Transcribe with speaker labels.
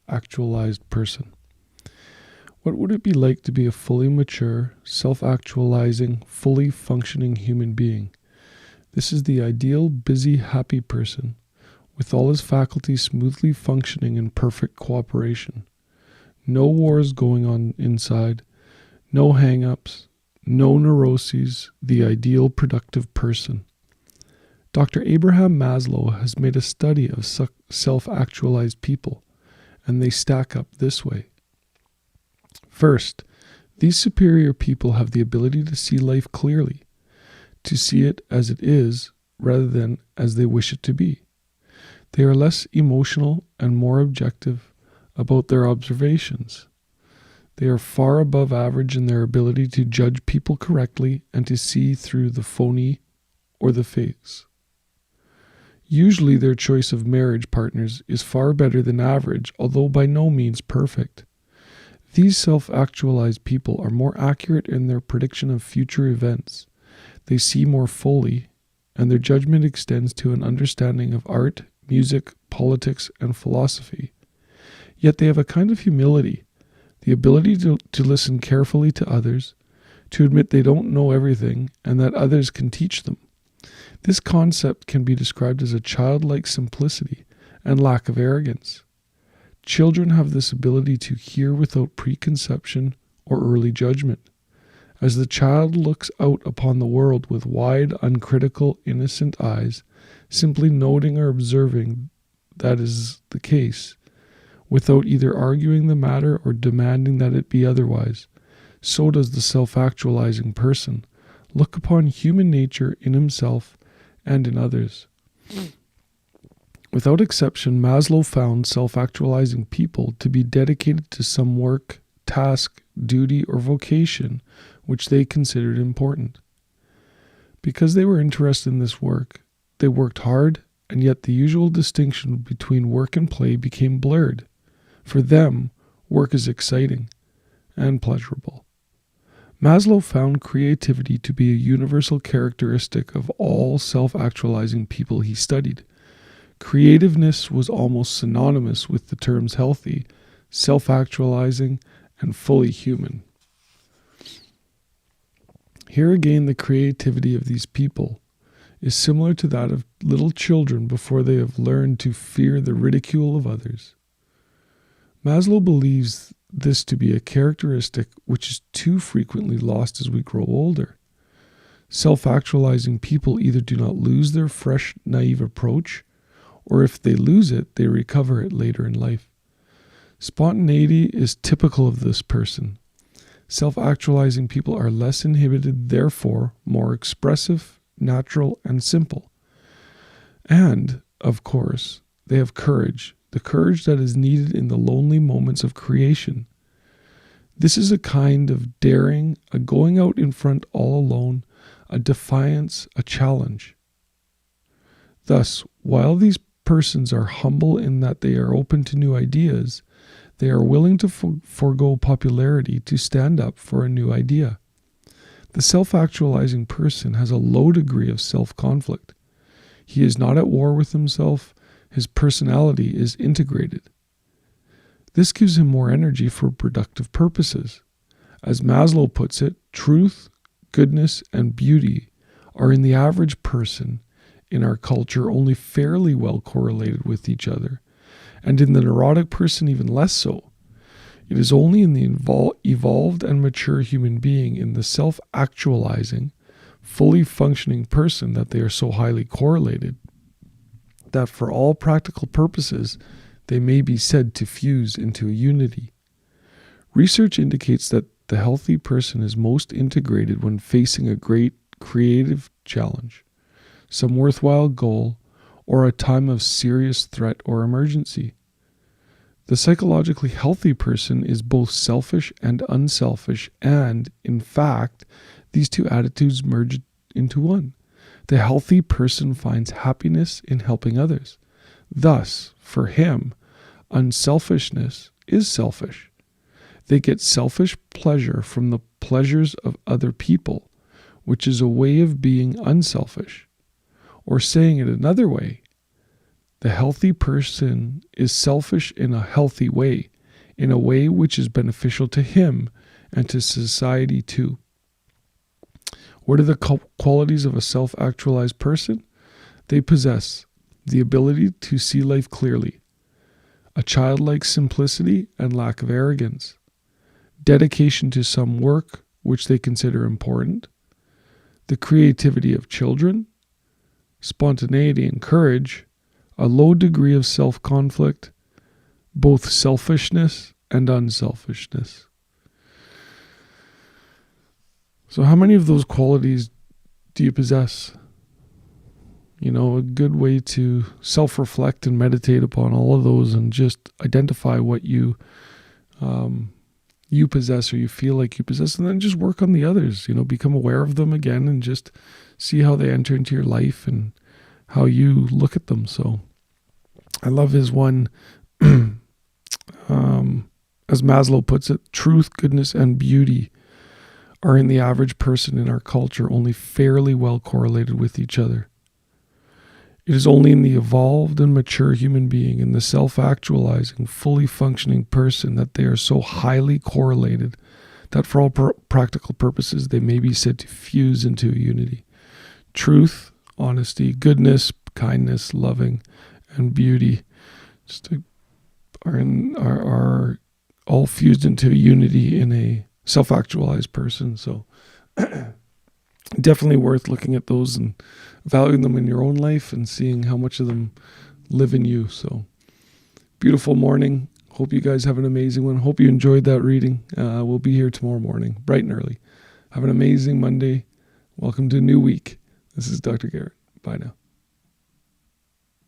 Speaker 1: self-actualized person. What would it be like to be a fully mature, self-actualizing, fully functioning human being? This is the ideal, busy, happy person, with all his faculties smoothly functioning in perfect cooperation. No wars going on inside, no hang-ups, no neuroses, the ideal productive person. Dr. Abraham Maslow has made a study of self-actualized people, and they stack up this way. First, these superior people have the ability to see life clearly, to see it as it is rather than as they wish it to be. They are less emotional and more objective about their observations. They are far above average in their ability to judge people correctly and to see through the phony or the fakes. Usually their choice of marriage partners is far better than average, although by no means perfect. These self-actualized people are more accurate in their prediction of future events. They see more fully, and their judgment extends to an understanding of art, music, politics, and philosophy. Yet they have a kind of humility, the ability to listen carefully to others, to admit they don't know everything, and that others can teach them. This concept can be described as a childlike simplicity and lack of arrogance. Children have this ability to hear without preconception or early judgment. As the child looks out upon the world with wide, uncritical, innocent eyes, simply noting or observing that is the case, without either arguing the matter or demanding that it be otherwise, so does the self-actualizing person look upon human nature in himself and in others. Without exception, Maslow found self-actualizing people to be dedicated to some work, task, duty, or vocation which they considered important. Because they were interested in this work, they worked hard, and yet the usual distinction between work and play became blurred. For them, work is exciting and pleasurable. Maslow found creativity to be a universal characteristic of all self-actualizing people he studied. Creativeness was almost synonymous with the terms healthy, self-actualizing, and fully human. Here again, the creativity of these people is similar to that of little children before they have learned to fear the ridicule of others. Maslow believes this to be a characteristic which is too frequently lost as we grow older. Self-actualizing people either do not lose their fresh, naive approach, or if they lose it, they recover it later in life. Spontaneity is typical of this person. Self-actualizing people are less inhibited, therefore more expressive, natural, and simple. And, of course, they have courage, the courage that is needed in the lonely moments of creation. This is a kind of daring, a going out in front all alone, a defiance, a challenge. Thus, while these persons are humble in that they are open to new ideas, they are willing to forego popularity to stand up for a new idea. The self-actualizing person has a low degree of self-conflict. He is not at war with himself. His personality is integrated. This gives him more energy for productive purposes. As Maslow puts it, truth, goodness, and beauty are in the average person in our culture only fairly well correlated with each other, and in the neurotic person even less so. It is only in the evolved and mature human being, in the self-actualizing, fully functioning person, that they are so highly correlated that for all practical purposes they may be said to fuse into a unity. Research indicates that the healthy person is most integrated when facing a great creative challenge, some worthwhile goal, or a time of serious threat or emergency. The psychologically healthy person is both selfish and unselfish, and, in fact, these two attitudes merge into one. The healthy person finds happiness in helping others. Thus, for him, unselfishness is selfish. They get selfish pleasure from the pleasures of other people, which is a way of being unselfish. Or saying it another way, The healthy person is selfish in a healthy way, in a way which is beneficial to him and to society too. What are the qualities of a self-actualized person? They possess the ability to see life clearly, a childlike simplicity and lack of arrogance, dedication to some work which they consider important, the creativity of children, spontaneity and courage, a low degree of self-conflict, both selfishness and unselfishness. So how many of those qualities do you possess? You know, a good way to self-reflect and meditate upon all of those and just identify what you possess or you feel like you possess, and then just work on the others, you know, become aware of them again and just see how they enter into your life and how you look at them. So I love his one, as Maslow puts it, truth, goodness, and beauty are in the average person in our culture only fairly well correlated with each other. It is only in the evolved and mature human being, in the self-actualizing, fully functioning person, that they are so highly correlated that for all practical purposes they may be said to fuse into a unity. Truth, honesty, goodness, kindness, loving, and beauty are all fused into a unity in a self-actualized person. So definitely worth looking at those and valuing them in your own life and seeing how much of them live in you. So beautiful morning. Hope you guys have an amazing one. Hope you enjoyed that reading. We'll be here tomorrow morning, bright and early. Have an amazing Monday. Welcome to a new week. This is Dr. Garrett. Bye now.